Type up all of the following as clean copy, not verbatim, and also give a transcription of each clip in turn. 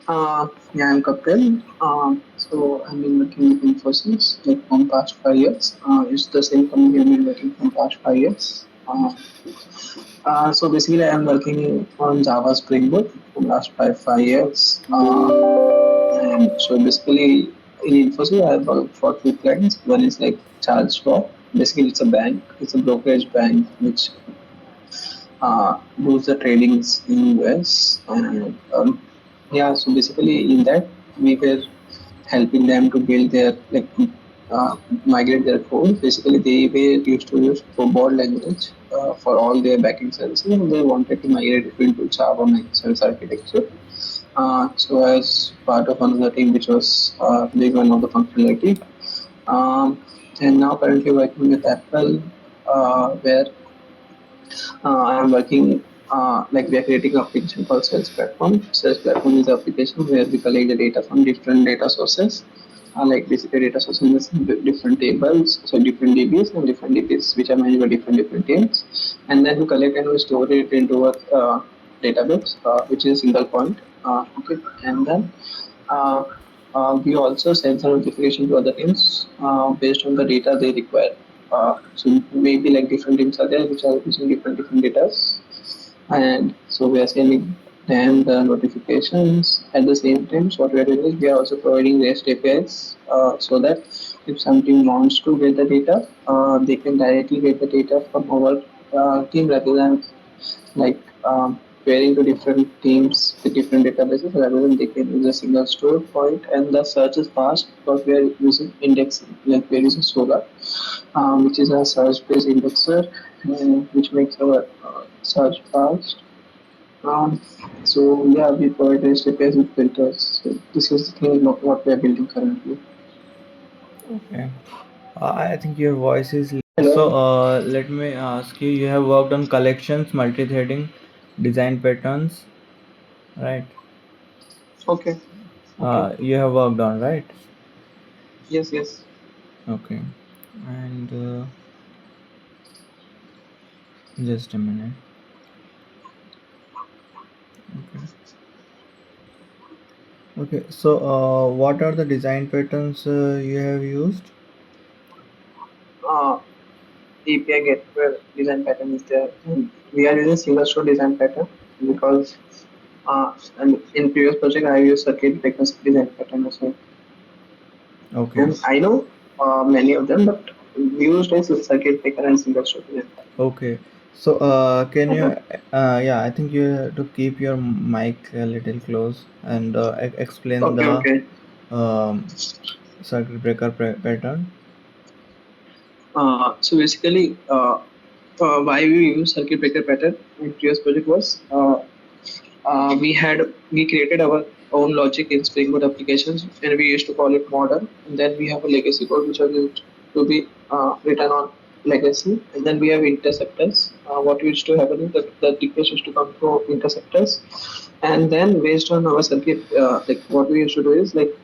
Yeah, I'm Kapil. I've been working with Infosys like from past 5 years. It's the same company I've been working from past 5 years. Basically, I'm working on Java Spring Boot from last five years. And so basically, in Infosys, I work for two clients. One is like Charles Schwab. Basically, it's a bank. It's a brokerage bank which does the tradings in US. And yeah, so basically in that we were helping them to build their uh, migrate their code. Basically, they were used to use COBOL language for all their backend services, and they wanted to migrate it into Java microservice architecture. So as part of another team which was doing one of the functionality, and now currently working with Apple, where I am working like we are creating an application called Sales Platform. Sales Platform is an application where we collect the data from different data sources, like basically data sources in different tables, so different DBs and different DBs which are managed by different teams, and then we collect and we store it into a database, which is single point. Okay, and then uh, we also send some notification to other teams based on the data they require. So maybe like different teams are there which are using different data, and so we are sending them the notifications at the same time. So what we are doing is we are also providing REST APIs so that if some team wants to get the data, they can directly get the data from our team rather than like pairing to different teams with different databases rather than they can use a single store point, and the search is fast because we are using indexing, like we are using Solar, which is a search based indexer, which makes our search fast. um, so yeah, we provide REST APIs with filters. So this is the thing what we are building currently. Okay. I think your voice is. So, Hello. let me ask you. You have worked on collections, multi-threading, design patterns, right? Okay. Okay. You have worked on, right? Yes. Yes. Okay. And just a minute. Okay. Okay. So, what are the design patterns you have used? Uh, API gateway design pattern is there. And we are using single store design pattern because and in previous project I used circuit breaker design pattern as well. Okay. And I know many of them, but we used is circuit breaker and single store design Okay. So, can you? pattern. Yeah, I think you have to keep your mic a little close and explain Okay, the okay. circuit breaker pattern. So basically, why we use circuit breaker pattern in previous project was we created our own logic in Spring Boot applications, and we used to call it modern. And then we have a legacy code which was used to be written on legacy, and then we have interceptors. What used to happen is that the request used to come through interceptors, and then based on our circuit, like what we used to do is like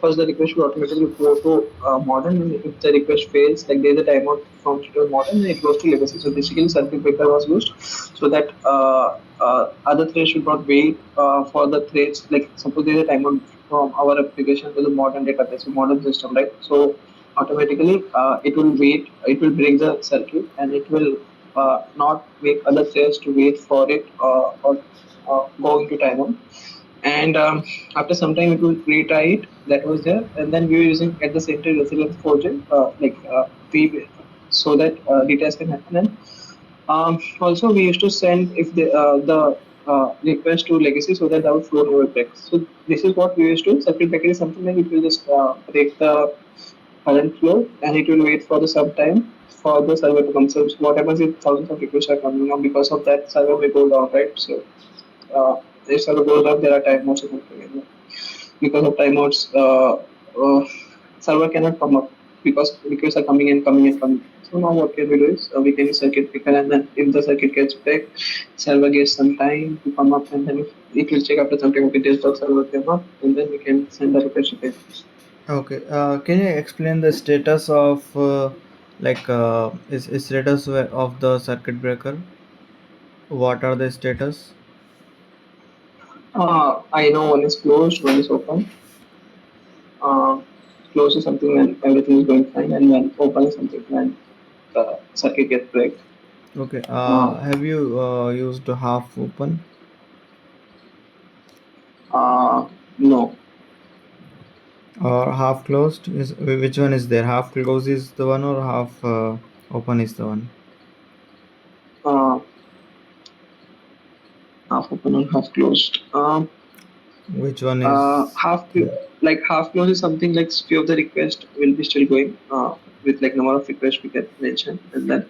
first the request will automatically go to modern, and if the request fails, like there's a timeout from to modern, and it goes to legacy. So basically, circuit breaker was used so that other threads should not wait for the threads. Like suppose there's a timeout from our application to the modern database, modern system, right? So automatically it will wait, it will break the circuit, and it will not make other threads to wait for it or go into timeout. And after some time, it will retry it. That was there, and then we were using at the same time resilience project, we so that details can happen. And also, we used to send if the request to legacy so that our flow never breaks. So this is what we used to. Circuit breaker is something like it will just break the current flow, and it will wait for the some time for the server to come. So what happens if thousands of requests are coming on, because of that server may go down, right? So if server goes up, there are timeouts again. Because of timeouts, server cannot come up because requests are coming and coming and coming. So now what can we do is we can use circuit picker, and then if the circuit gets back, server gets some time to come up, and then if it will check after some time, okay, this dog server came up, and then we can send the request again. Okay. Can you explain the status of is status of the circuit breaker? What are the status? I know one is closed, one is open. Uh, Closed is something when everything is going fine, and when open is something when the circuit gets break. Okay. Uh, Have you used half open no. or half closed? Is which one is there? Half closed is the one, or half open is the one? Uh, Half open and half closed. Which one is there? Like half closed is something like few of the requests will be still going with like number of requests we can mention, and then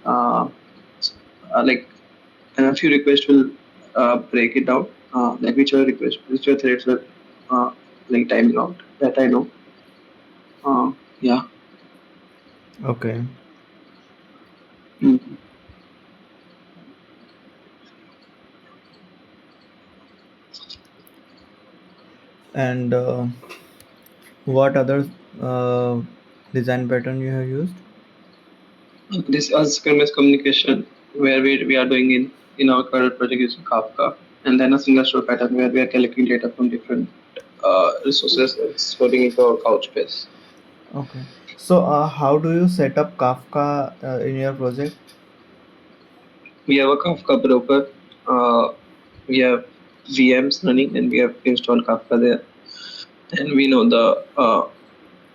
uh, like and a few requests will break it down. Like whichever threads will uh, like timing out. That I know. Yeah. Okay. Mhm. And what other uh, design pattern you have used? This asynchronous communication where we are doing in our current project using Kafka, and then a single store pattern where we are collecting data from different resources and storing into our Couchbase. Okay. So, how do you set up Kafka in your project? We have a Kafka broker. We have VMs running, and we have installed Kafka there. And we know the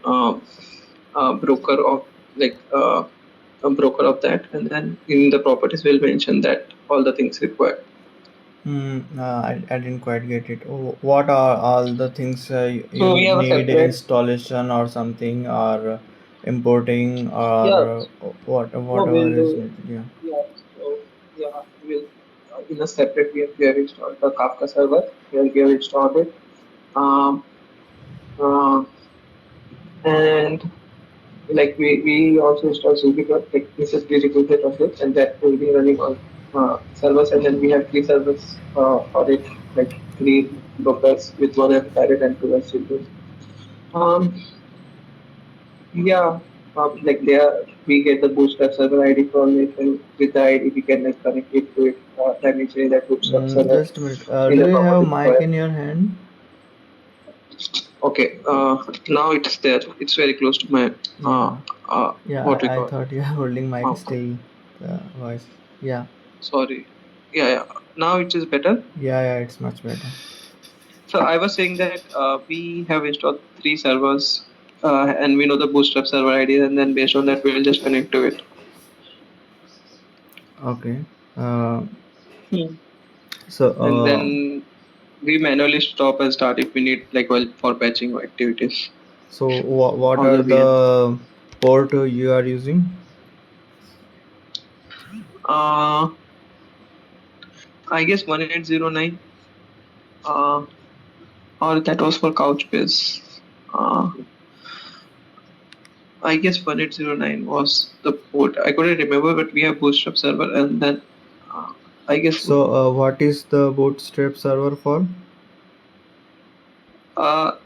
uh, broker of like a broker of that, and then in the properties we'll mention that all the things required. I didn't quite get it. What are all the things So you we have a need separate. installation or something, or importing, Yeah. or No, whatever we'll is do. needed? Yeah. Yeah. So yeah, we'll in a separate we have installed the Kafka server. We have installed it. Um, uh, and like we also install Jupyter, like this is prerequisite of it, and that will be running on servers. And then we have three servers for it, like three brokers with one as private and two as children. Um, yeah, like there we get the Bootstrap server ID from it, and with the ID we can like connect it to it. Dimensionally that Bootstrap server Just a minute. in Do the you have property mic required. in your hand? Okay, now it's there. It's very close to my Yeah. Yeah. what we I call thought you are holding mic mouth. still. The voice. Yeah. Sorry. Yeah, yeah. Now it is better. Yeah. Yeah. It's much better. So I was saying that we have installed three servers, and we know the Bootstrap server ID, and then based on that we'll just connect to it. Okay. Uh, Hmm. so And then we manually stop and start if we need like well for patching activities what on are the VM. the port you are using? Uh, I guess 1809, uh, or that was for Couchbase. Uh, I guess 1809 was the port. I couldn't remember, but we have Bootstrap server, and then uh, I guess So, what is the Bootstrap server for?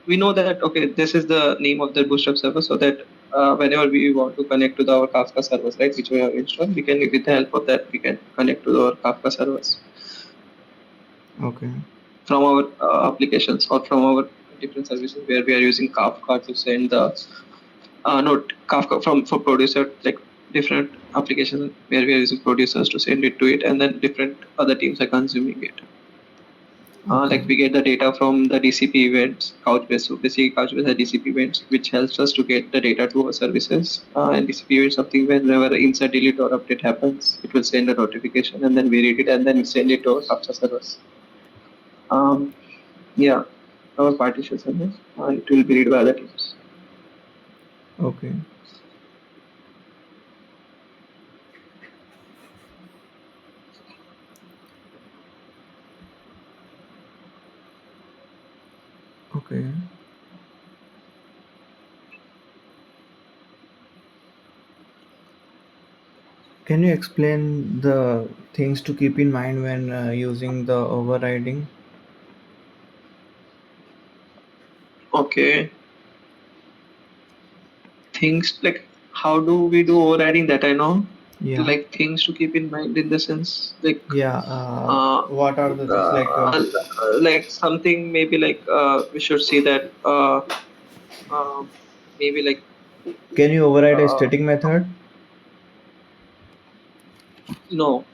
we know that okay, this is the name of the Bootstrap server, so that whenever we want to connect to our Kafka servers, right, which we have installed, we can with the help of that we can connect to our Kafka servers Okay. from our applications or from our different services where we are using Kafka to send the no Kafka from for producer like different applications where we are using producers to send it to it, and then different other teams are consuming it. Okay. Like we get the data from the DCP events, Couchbase. So basically, Couchbase has DCP events, which helps us to get the data to our services. And DCP event is something whenever insert, delete, or update happens, it will send a notification, and then we read it, and then we send it to our Kafka servers. Um, yeah, our partition servers. It will be read by other teams. Okay. Okay. Can you explain the things to keep in mind when using the overriding? Okay, things like how do we do overriding that I know. Yeah. like things to keep in mind in the sense like Yeah. uh, What are the things like? like something maybe like we should see that uh, maybe like Can you override a uh, static method? no.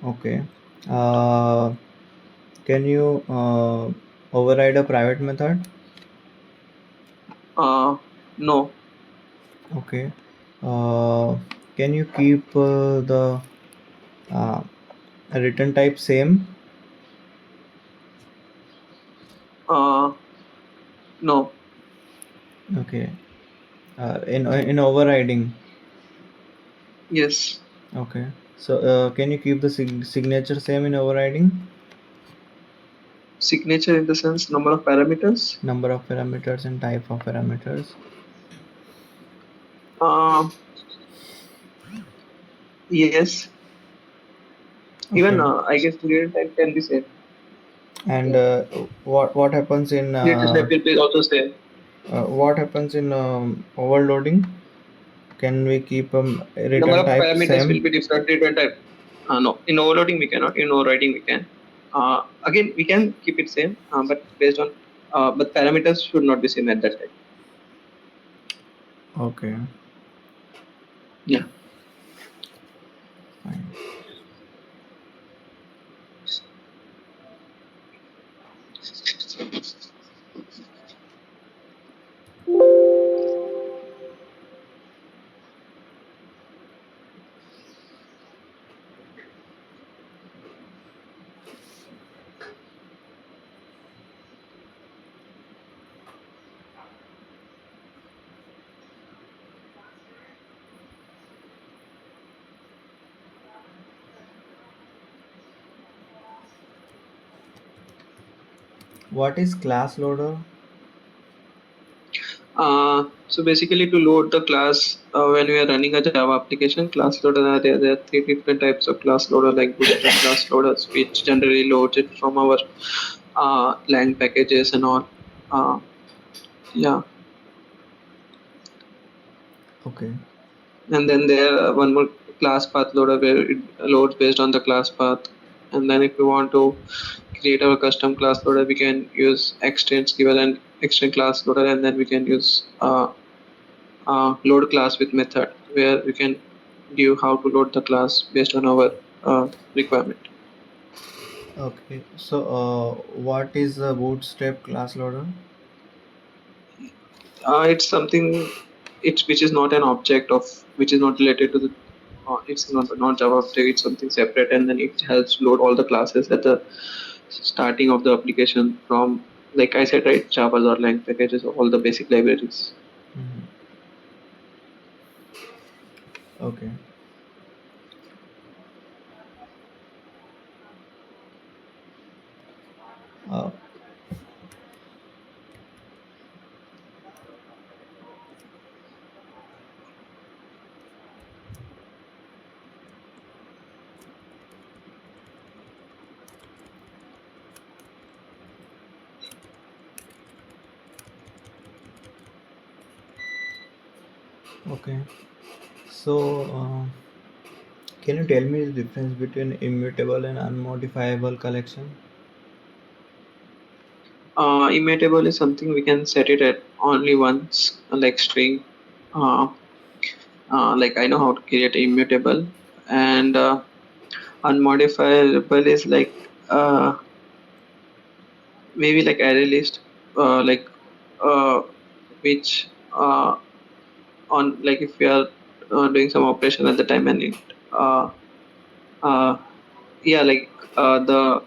Okay. Uh, can you override a private method? No. Okay. Uh, can you keep the uh, return type same? uh, no. Okay. In overriding. Yes. Okay. So can you keep the signature same in overriding? Signature in the sense number of parameters. Number of parameters and type of parameters. uh, yes. Even Okay. I guess real time can be same. And Yeah. what happens in Real time will be also same. overloading? Can we keep Number return of type parameters will same? be different. Different type. No, in overloading we cannot. In overriding we can. Again, we can keep it same, but based on but parameters should not be same at that time. Okay, Yeah. fine. What is class loader? So basically, to load the class when we are running a Java application, class loader are there. There are three different types of class loader, like Bootstrap class loaders, which generally loads it from our lang packages and all. Uh, yeah, Okay. and then there one more class path loader where it loads based on the class path. And then if we want to create our custom class loader, we can use extends given and extend class loader, and then we can use load class with method where we can give how to load the class based on our requirement. Okay. So what is a bootstrap class loader? It's something it's which is not an object of which is not related to the it's not Java object. It's something separate, and then it helps load all the classes at the starting of the application from, like I said, right, Java or lang packages, all the basic libraries. Mhm. Okay. Uh, okay. So can you tell me the difference between immutable and unmodifiable collection? Immutable is something we can set it at only once, like string. Uh, like I know how to create immutable, and unmodifiable is like maybe like array list, like uh, which on like if we are doing some operation at the time and it uh, uh, yeah like the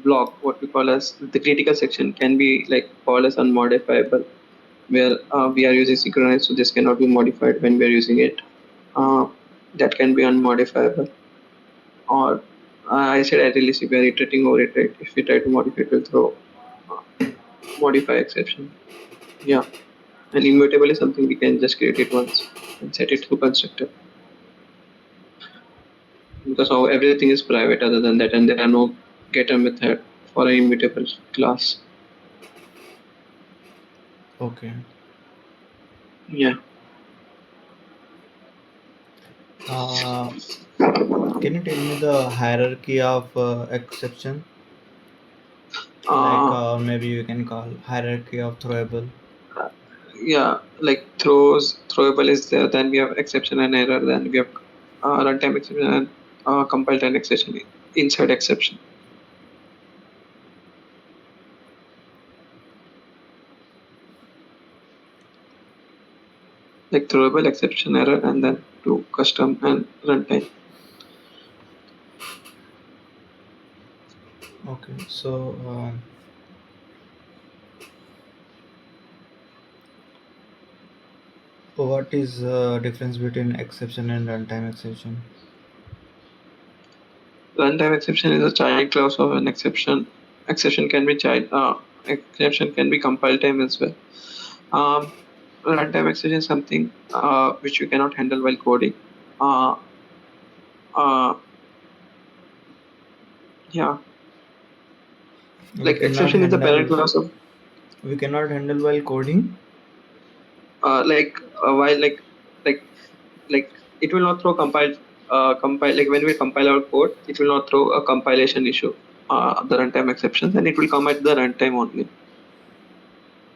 block what we call as the critical section can be like called as unmodifiable, where we are using synchronized, so this cannot be modified when we are using it. uh, that can be unmodifiable. Or I said at least if we are iterating over it, right? If we try to modify it, will throw uh, modify exception. Yeah, and immutable is something we can just create it once and set it through constructor, because everything is private other than that, and there are no getter method for an immutable class. Okay. Yeah. Uh, can you tell me the hierarchy of exception? Like Uh, maybe you can call hierarchy of throwable. yeah, like throwable is there, then we have exception and error, then we have runtime exception and compile time exception inside exception. Like throwable, exception, error, and then to custom and runtime. Okay, so what is the difference between exception and runtime exception? Runtime exception is a child class of an exception. Exception can be child. Exception can be compile time as well. Um, Runtime exception is something which you cannot handle while coding. Uh, uh, yeah, We like cannot exception is the parent handle. class of We cannot handle while coding. like while like like it will not throw compile like when we compile our code, it will not throw a compilation issue. The runtime exceptions, and it will come at the runtime only.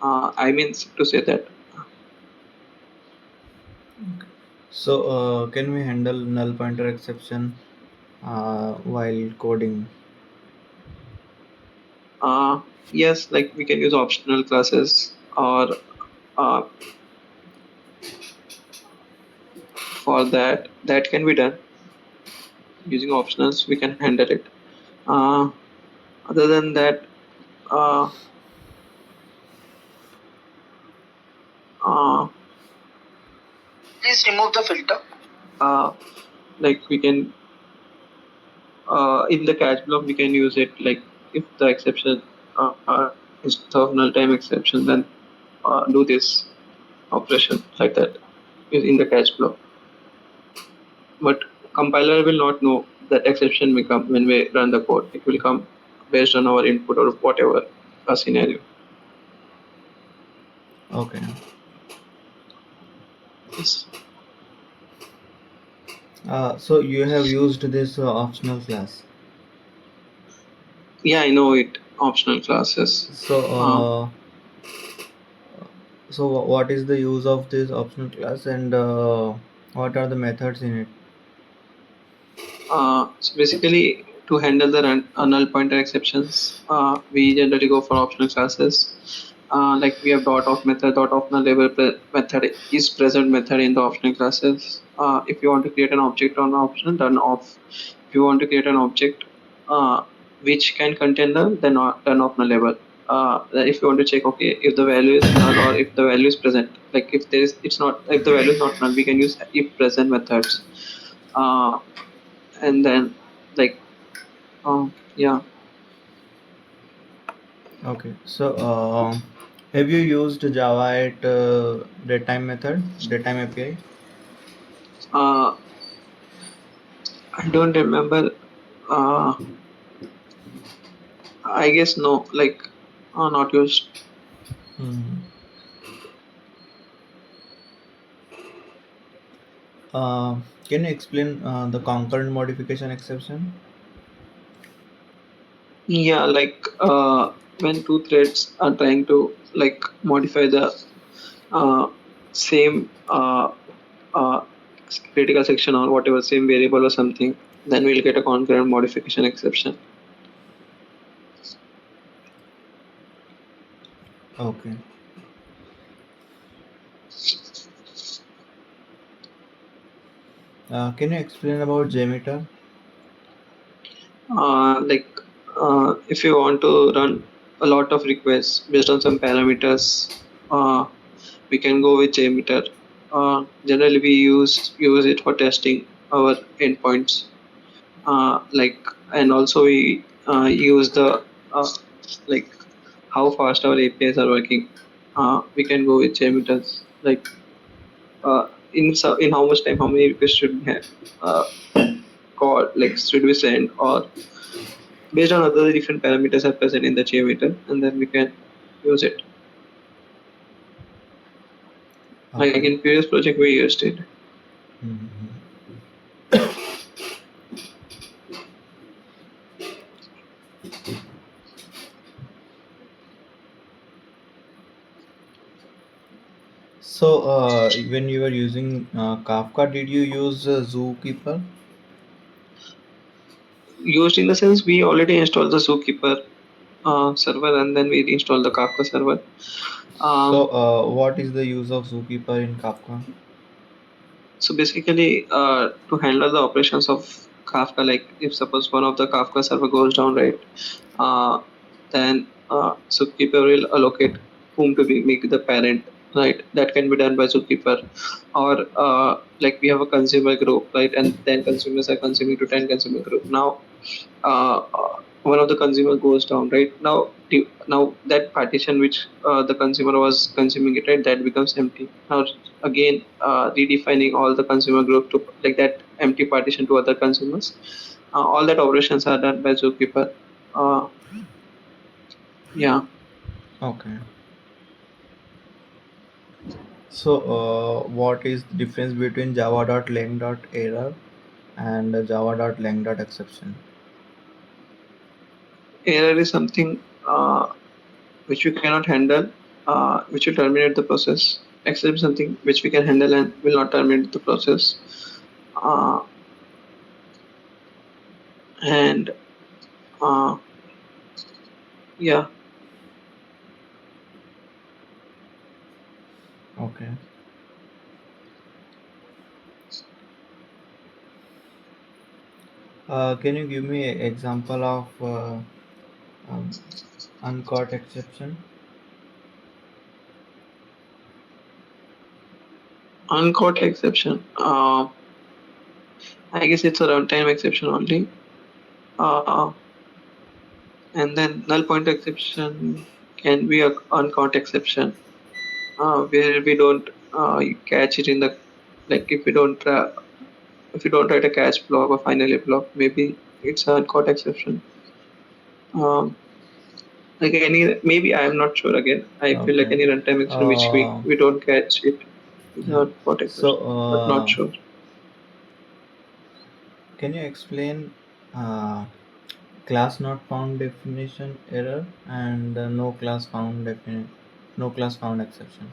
I mean to say that. So can we handle null pointer exception while coding? Yes, like we can use optional classes or uh, for that can be done using optionals. We can handle it. Uh, Other than that, uh, uh, Please remove the filter. uh, like we can in the catch block we can use it. Like if the exception is of null time exception, then do this operation like that in the catch block. But compiler will not know that exception will come when we run the code. It will come based on our input or whatever a scenario. Okay. Yes. So you have used this optional class. Yeah, I know it. Optional classes. So Uh, what is the use of this optional class, and what are the methods in it? so basically, to handle the null pointer exceptions, we generally go for optional classes. Like we have dot of method, dot of null label method is present method in the optional classes. If you want to create an object on optional, then off. If you want to create an object which can contain the then of null label. If you want to check, okay, if the value is null or if the value is present, like if there is, it's not, if the value is not null, we can use if present methods. Uh, and then like yeah. Okay. So have you used Java at datetime method, datetime API? uh I don't remember. uh I guess no, like not used. Hmm. Can you explain the concurrent modification exception? Yeah, like when two threads are trying to like modify the uh same uh critical section or whatever, same variable or something, then we'll get a concurrent modification exception. Okay. Can you explain about JMeter? Like if you want to run a lot of requests based on some parameters, we can go with JMeter. Generally, we use it for testing our endpoints. Like, and also we use the like how fast our APIs are working. We can go with JMeters. Like in how much time, how many requests should we have call, like should we send, or based on other different parameters are present in the JMeter, and then we can use it. Like Okay. in previous project, we used it. Mhm. So, when you were using Kafka, did you use Zookeeper? Used in the sense we already installed the Zookeeper server and then we installed the Kafka server. So, Um, what is the use of Zookeeper in Kafka? so basically, to handle the operations of Kafka, like if suppose one of the Kafka server goes down, right, uh, then Zookeeper will allocate whom to be make the parent, right? That can be done by Zookeeper, or like we have a consumer group, right, and 10 consumers are consuming to 10 consumer group. Now one of the consumer goes down, right? Now that partition which the consumer was consuming it, right, that becomes empty. Now again redefining all the consumer group to like that empty partition to other consumers. All that operations are done by Zookeeper. uh, yeah. Okay. So, what is the difference between java.lang.error and java.lang.exception? Error is something which we cannot handle, which will terminate the process, except something which we can handle and will not terminate the process. uh, and uh, yeah. Okay. Can you give me an example of um, uncaught exception? Uncaught exception. I guess it's a runtime exception only. Uh, and then null pointer exception can be a uncaught exception, where we don't catch it in the like if we don't write a catch block or finally block, maybe it's an uncaught exception. Um, like any maybe I'm not sure again. I feel like Okay. any runtime exception which we, Uh, we don't catch it is an yeah. uncaught So, exception, but not sure. can you explain uh, class not found definition error and no class found exception?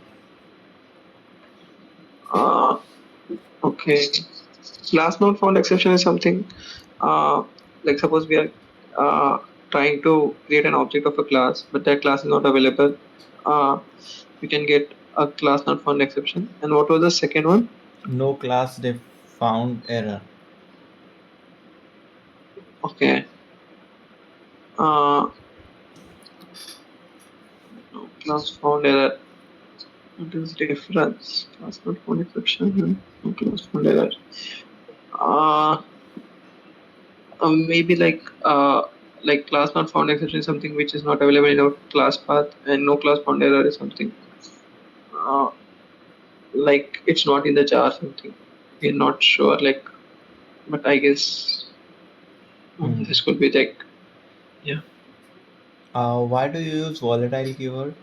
Uh, okay. Class not found exception is something uh, like suppose we are trying to create an object of a class, but that class is not available. Uh, we can get a class not found exception. And what was the second one? No class found error. Okay. Uh, no class found error. What is the difference? Class not found exception and no class found error. Uh, maybe like class not found exception is something which is not available in our class path, and no class found error is something uh, like it's not in the jar something. We're not sure, like, but I guess Hmm. this could be like, yeah. Why do you use volatile keyword?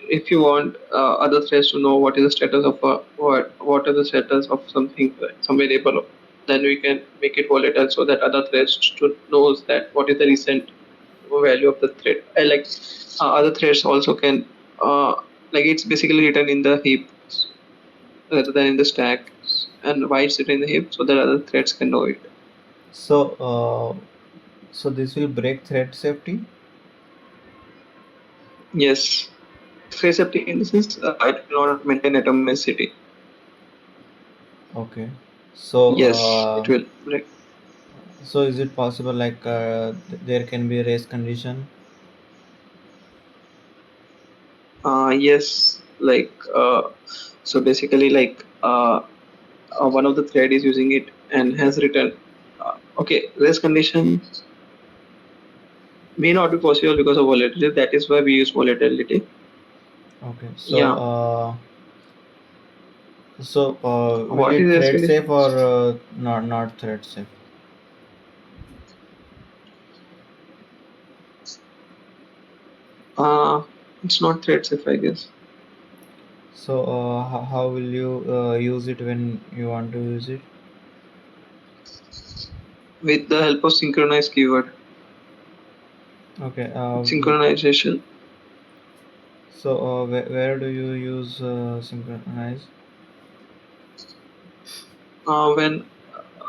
If you want other threads to know what is the status of what are the status of something, some variable, then we can make it volatile so that other threads to knows that what is the recent value of the thread. I like other threads also can like it's basically written in the heap rather than in the stack, and why it's written in the heap so that other threads can know it. So, so this will break thread safety. Yes. Thread safety in the sense it will not maintain atomicity. Okay. So, Yes, it will. Like, so is it possible like there can be a race condition? yes, like so basically like one of the thread is using it and has written okay, race condition may not be possible because of volatility. That is why we use volatility. Okay. So, Yeah. will What is it race thread safe condition? or not thread safe? Uh, it's not thread safe, I guess. So how will you use it when you want to use it? with the help of synchronize keyword. Okay. Synchronization. So where do you use synchronize? When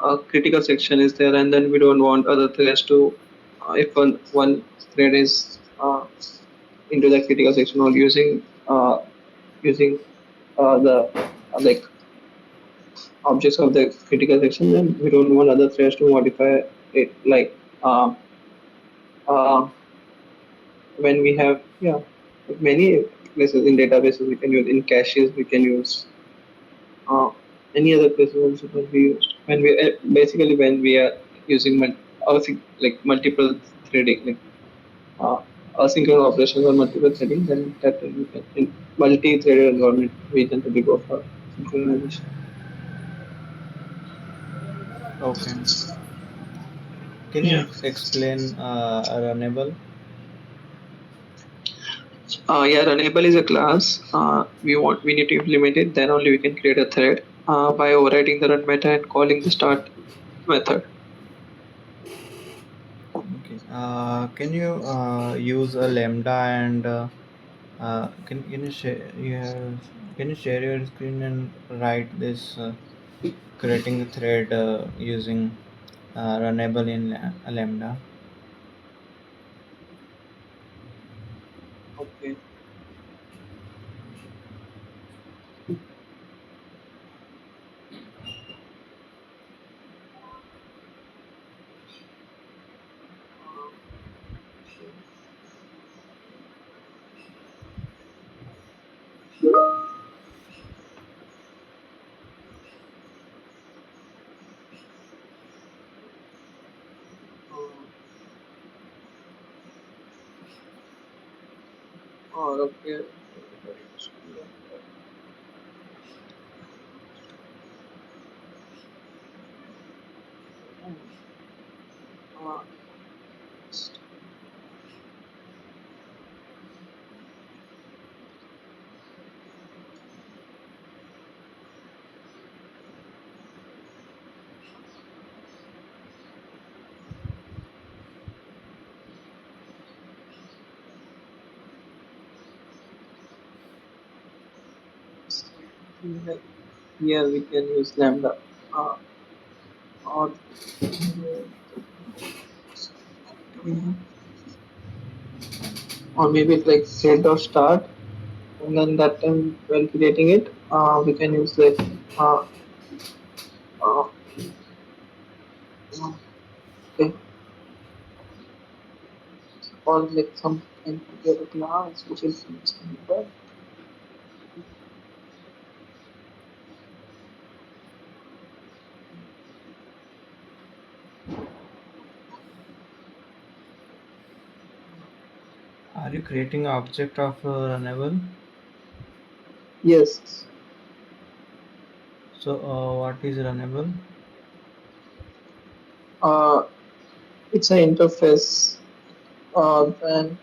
a critical section is there, and then we don't want other threads to, if one thread is into the critical section or using the like objects of the critical section, then we don't want other threads to modify it. Like uh, when we have, yeah, like many places in databases we can use, in caches we can use, uh, any other places also can be used when we basically when we are using like multiple threading, like uh, asynchronous operations or multiple threading, then that we can in multi-threaded environment we generally go for synchronization. Okay. Can you Yeah. explain runnable? Yeah, Runnable is a class. We need to implement it. Then only we can create a thread by overriding the run method and calling the start method. Okay. Can you use a lambda and can you share can you share your screen and write this creating the thread using runnable in lambda? Okay. Okay. Uh, Here we can use lambda, or maybe it's like set or start, and then that time when creating it, we can use like uh, uh, okay, or like some kind of get a class which is Are you creating object of runnable? yes. So what is runnable? Uh, it's an interface. Then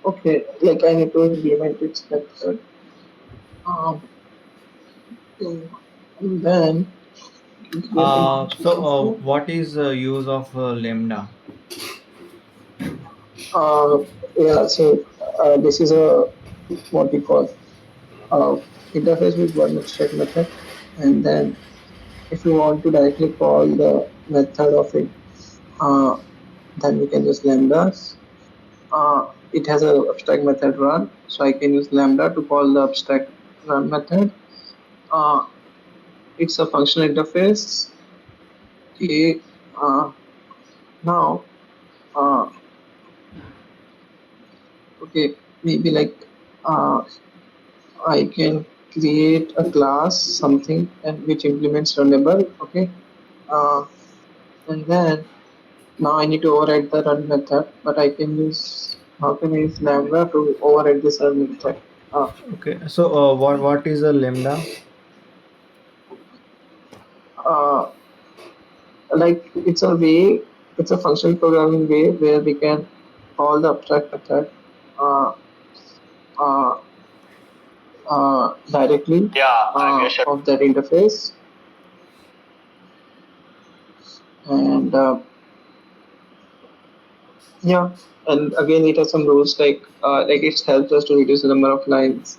okay, like I need to implement its method. Um, and then get an object So of it. what is the use of lambda? Uh, yeah, so this is a what we call uh, interface with one abstract method, and then if you want to directly call the method of it, uh, then we can use lambdas. It has a abstract method run, so I can use lambda to call the abstract run method. Uh, it's a functional interface. Okay, now, uh, okay, maybe like uh, I can create a class something and which implements runnable. Okay, uh, and then now I need to override the run method, but I can use how can I use lambda to override this run method? Uh, Okay. So what is a lambda? uh, like it's a functional programming way where we can call the abstract method uh, uh, directly Yeah, I guess. of that interface. And yeah, and again it has some rules like it helps us to reduce the number of lines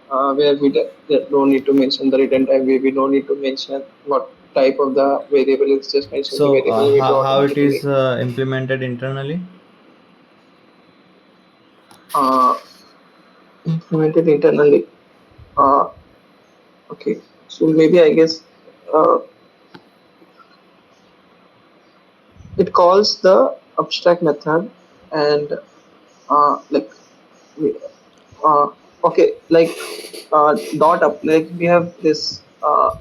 where don't need to mention the return type, we don't need to mention what type of the variable is, just mention the So, variable and it will how it is automatically implemented internally? uh, implemented internally. Uh, okay, so maybe I guess uh, it calls the abstract method and like we- okay, like dot up, like we have this uh,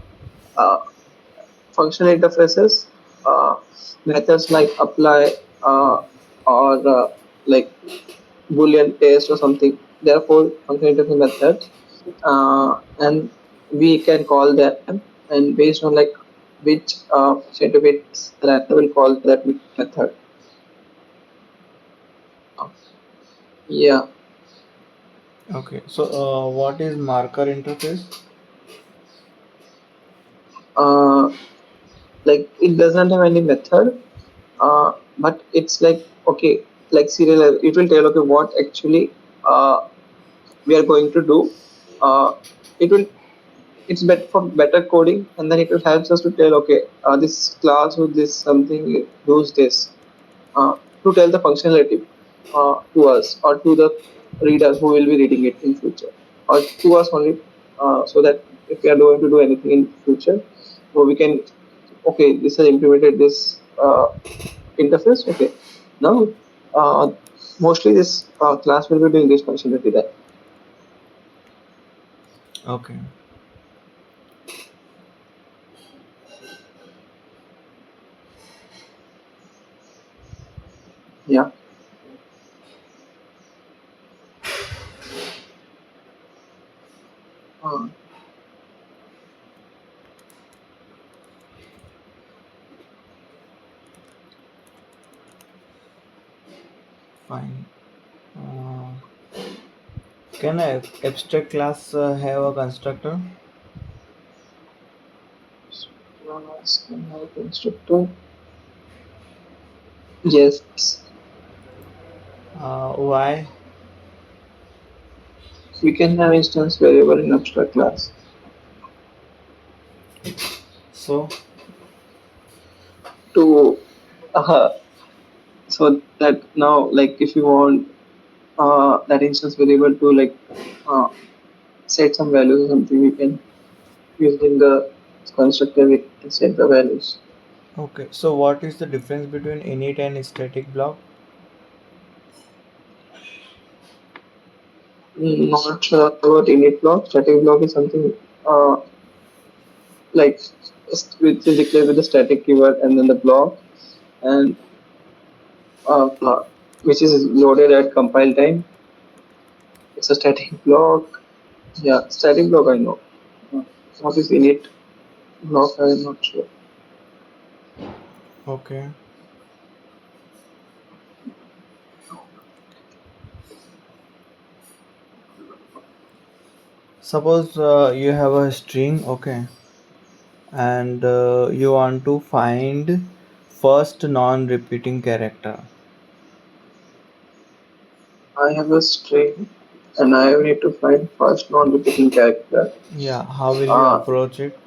functional interfaces, uh, methods like apply or like boolean test or something. Therefore, functional interface methods, and we can call them, and based on like which set of bits that will call that method. Yeah, Okay. So, what is marker interface? uh, like it doesn't have any method, but it's like okay, like serial. It will tell okay what actually we are going to do. It will it's better for better coding, and then it will helps us to tell okay this class with this something does this to tell the functionality to us or to the reader who will be reading it in future, or to us only, so that if we are going to do anything in future, so we can okay this has implemented this interface. Okay, now uh, mostly this class will be doing this functionality there. Okay. Yeah. Uh, Fine. Uh, can a abstract class have a constructor? Can I constructor? Yes, Why? we can have instance variable in abstract class. So, To uh, so that now like if you want that instance variable to like uh, set some values or something, we can use in the constructor we can set the values. okay. So, what is the difference between init and static block? Not sure about init block. Static block is something uh, like which is declared with the static keyword and then the block, and which is loaded at compile time. It's a static block. Yeah, static block I know. Uh, what is init block? I'm not sure. Okay. Suppose you have a string, okay, and you want to find first non-repeating character. I have a string and I need to find first non-repeating character. Yeah, how will you Uh, approach it?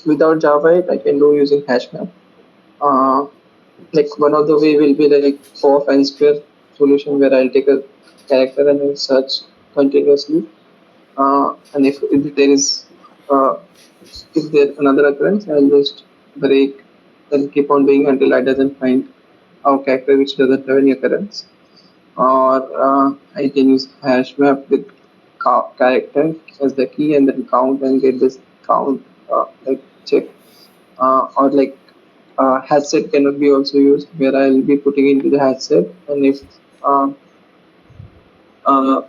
Without Java, I can do using hashmap. Uh, like one of the way will be like for n square solution where I'll take a character and then search continuously. And if there is if there another occurrence, I'll just break and keep on doing until I doesn't find a character which doesn't have any occurrence. Or I can use hash map with character as the key and then count and get this count like check, or like hash set cannot be also used where I'll be putting into the hash set, and if uh, uh,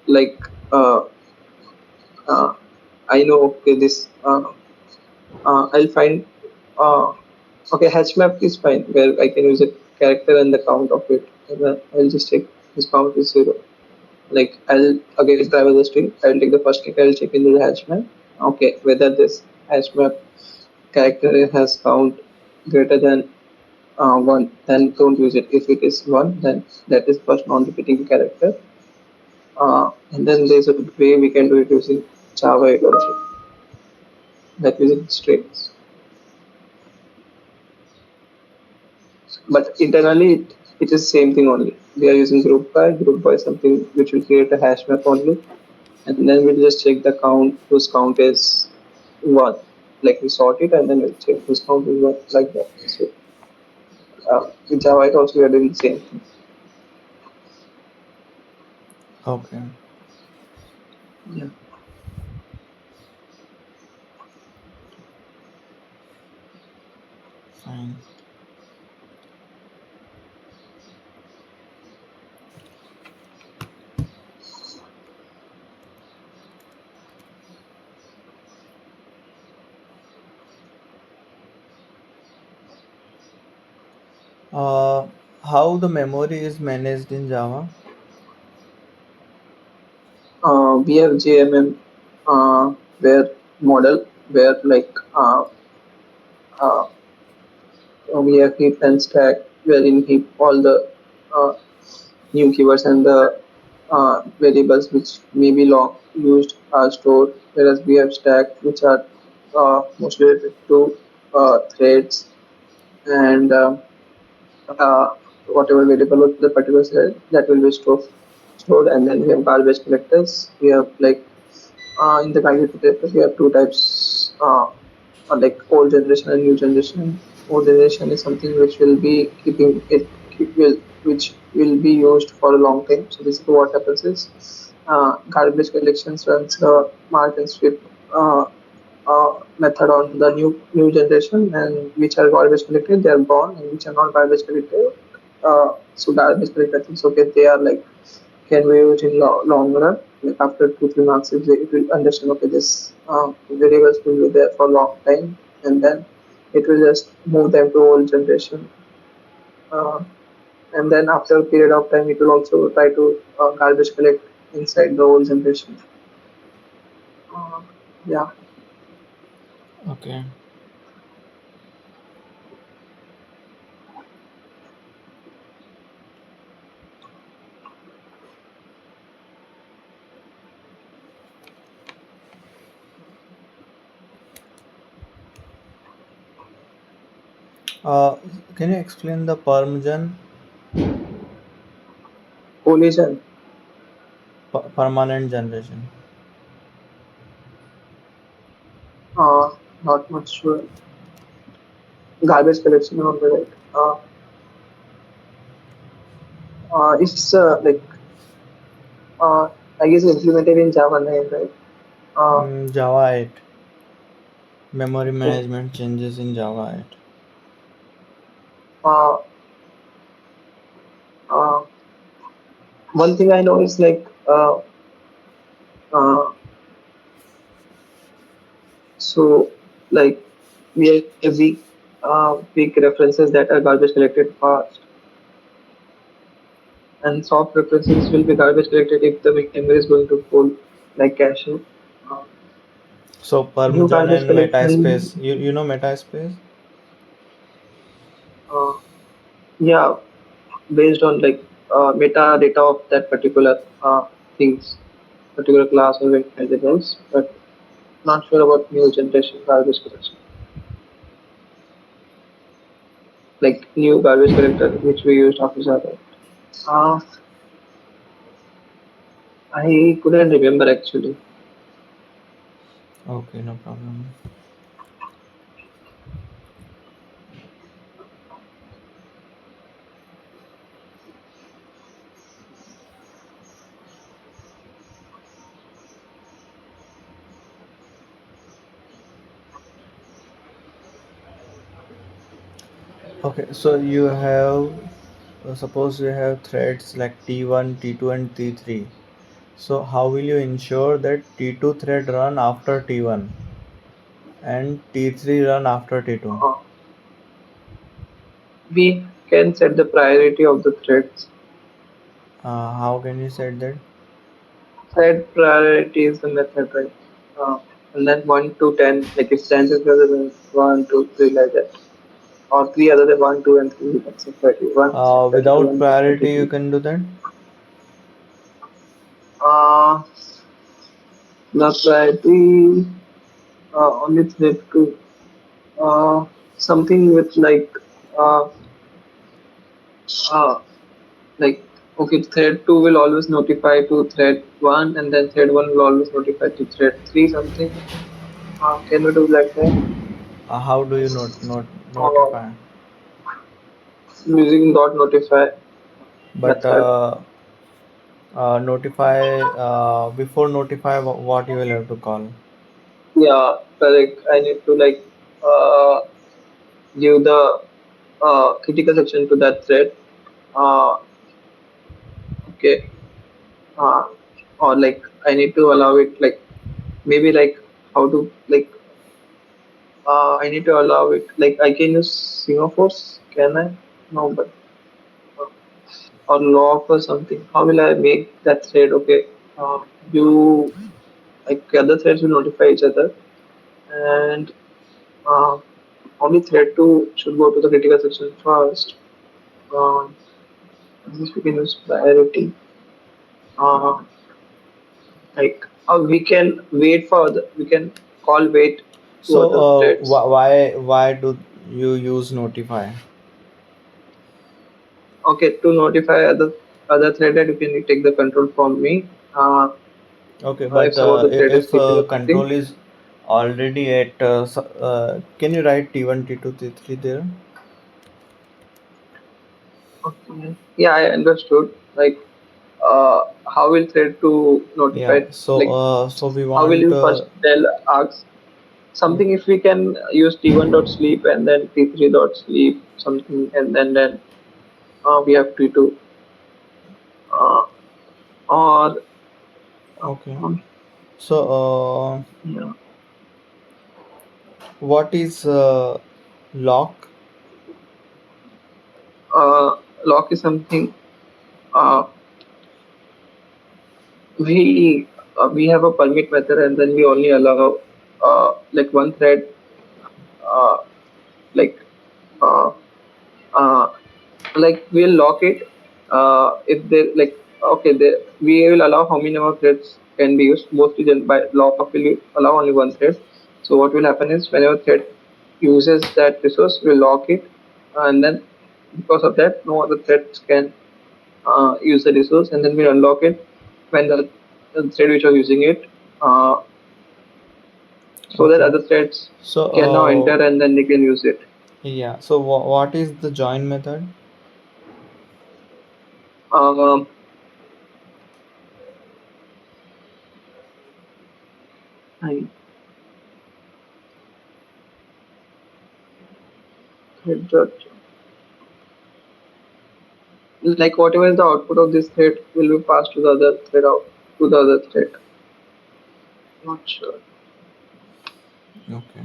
like uh, uh, I know okay this I'll find okay hash map is fine where I can use a character and the count of it, and then I'll just check this count is zero. Like I'll again travel the street. I'll take the first click. I'll check in the hash map. Okay, whether this hash map character has count greater than one, then don't use it. If it is one, then that is first non-repeating character. And then there's a way we can do it using Java 8 also, like using strings. But internally, it is same thing only. We are using group by. Group by is something which will create a hash map only, and then we'll just check the count whose count is one. Like we sort it, and then we'll check whose count is one, like that. So with Java 8 also we are doing the same thing. Okay, Yeah. fine. Uh, how the memory is managed in Java? We have JMM where model where like uh, we have heap and stack wherein heap all the uh, new keywords and the variables which may be long used are stored, whereas we have stack which are mostly related to threads and uh, whatever variable of the particular thread that will be stored, and then we have garbage collectors. We have like in the garbage collectors we have two types, like old generation and new generation. Old generation is something which will be keeping it will which will be used for a long time. So basically, what happens is garbage collections runs mark and sweep method on the new generation, and which are garbage collected, they are gone, and which are not garbage collected. So garbage collected things, okay, they are like can be used in long run. Like after 2 3 months, if it will understand, okay, this variables will be there for a long time, and then it will just move them to old generation. Uh, and then after a period of time, it will also try to garbage collect inside the old generation. Uh, yeah. Okay. Uh, can you explain the permgen, Collision. permanent generation? Uh, Not much sure. Garbage collection on the right. It's like uh, I guess implemented in Java 9, right? Uh, Java 8. Memory okay. management changes in Java 8. Uh, uh, One thing I know is like uh, so like we have weak references that are garbage collected fast, and soft references will be garbage collected if the memory is going to full, like cache. Uh, So New permgen garbage and collection. metaspace. You know metaspace? Uh, yeah, based on like metadata of that particular things, particular class or variables, but not sure about new generation garbage collection, like new garbage collector which we used after Java. Uh, I couldn't remember actually. Okay, no problem. Okay, so you have, suppose you have threads like T1, T2, and T3. So how will you ensure that T2 thread run after T1 and T3 run after T2? Uh, we can set the priority of the threads. How can you set that? Thread priority is the method, right? Uh, and then 1 to 10, like if 10 is greater than 1, 2, 3, like that. Or 3 other than 1, 2, and 3, that's a 31, Without 31 to priority, you 32. can do that. Uh, the priority only thread to something with uh, uh, like okay, thread 2 will always notify to thread 1, and then thread 1 will always notify to thread 3 something. Can we do like that? How do you not Or notify? using dot notify But method. notify before notify what you will have to call. Yeah, correct. I need to give the critical section to that thread. Uh, okay. Uh, or like I need to allow it like maybe like how to like I need to allow it like I can use semaphores. Can I? No, but or lock or something. How will I make that thread? Okay. You like other threads will notify each other, and uh, only thread 2 should go to the critical section first. Um, this we can use priority. Uh, we can wait for the we can call wait to So other threads. why do you use notify? Okay, to notify other thread that you can take the control from me. Okay, but If some of the thread is if sleeping or something. control is already at, can you write T1, T2, T3 there? Okay. Yeah, I understood. How will thread to notify? Yeah. So Like, so we how will want you first tell ask something if we can use T1 dot sleep and then T3 dot sleep something and then we have T2 uh, or okay. um, So yeah, what is lock? lock is something uh, we have a permit method and then we only allow like one thread uh, like uh, uh, like we'll lock it if they like okay we will allow how many number of threads can be used mostly then by lock will allow only one thread. So what will happen is whenever thread uses that resource we'll lock it, and then because of that no other threads can use the resource, and then we unlock it when the thread which was using it uh, so that Okay. other threads can now enter So and then they can use it. yeah. So what is the join method? um, I, like whatever is the output of this thread will be passed to the other thread out to the other thread. Not sure. Okay.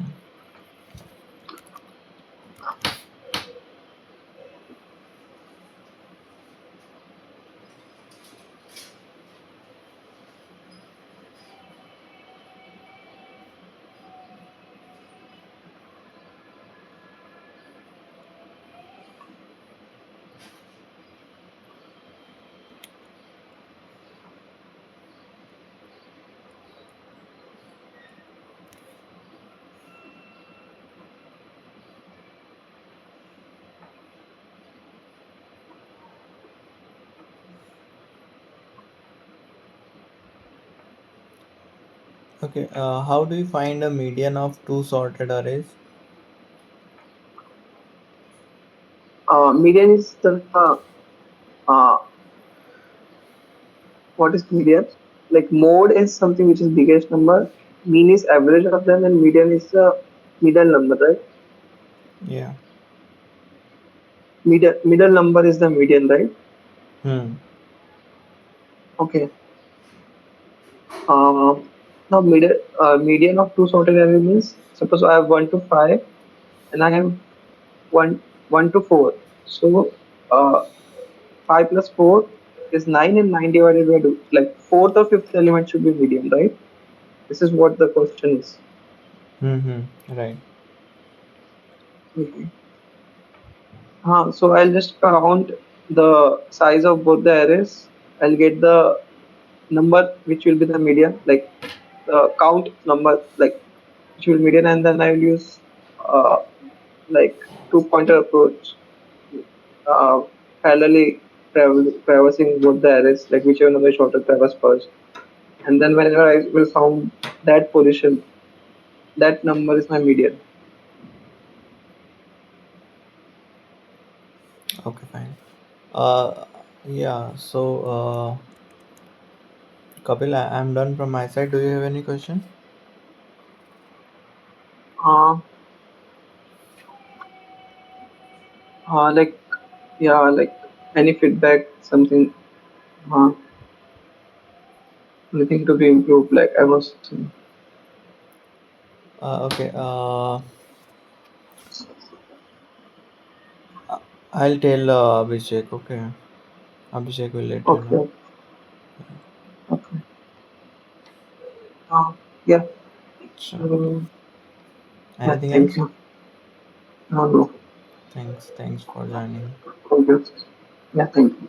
Okay. How do you find a median of two sorted arrays? Median is the uh, what is median? Like mode is something which is biggest number, mean is average of them, and median is the middle number, right? Yeah. Middle number is the median, right? Hmm. Okay. Now median of two sorted array means suppose I have 1 to 5 and I have one 1 to 4. So 5 plus 4 is 9 and 9 divided by 2. Like fourth or fifth element should be median, right? This is what the question is. Mm-hmm. Right. Okay. So I'll just count the size of both the arrays. I'll get the number which will be the median, like the count number, like which will be median, and then I will use uh, like two pointer approach, uh, parallelly traversing both the arrays, like whichever number is shorter traverse first, and then whenever I will found that position, that number is my median. Okay, fine. Uh, yeah. So, Kapil, I'm done from my side. Do you have any question? Uh, like yeah, like any feedback, something, uh, anything to be improved. Like I was saying. Okay. I'll tell Abhishek. Okay. Abhishek will let you know. Okay, okay. Yeah. Sure. Um, yeah. Anything Thank else? you. No. Thanks. Thanks for joining. Thank you. Yeah. Thank you.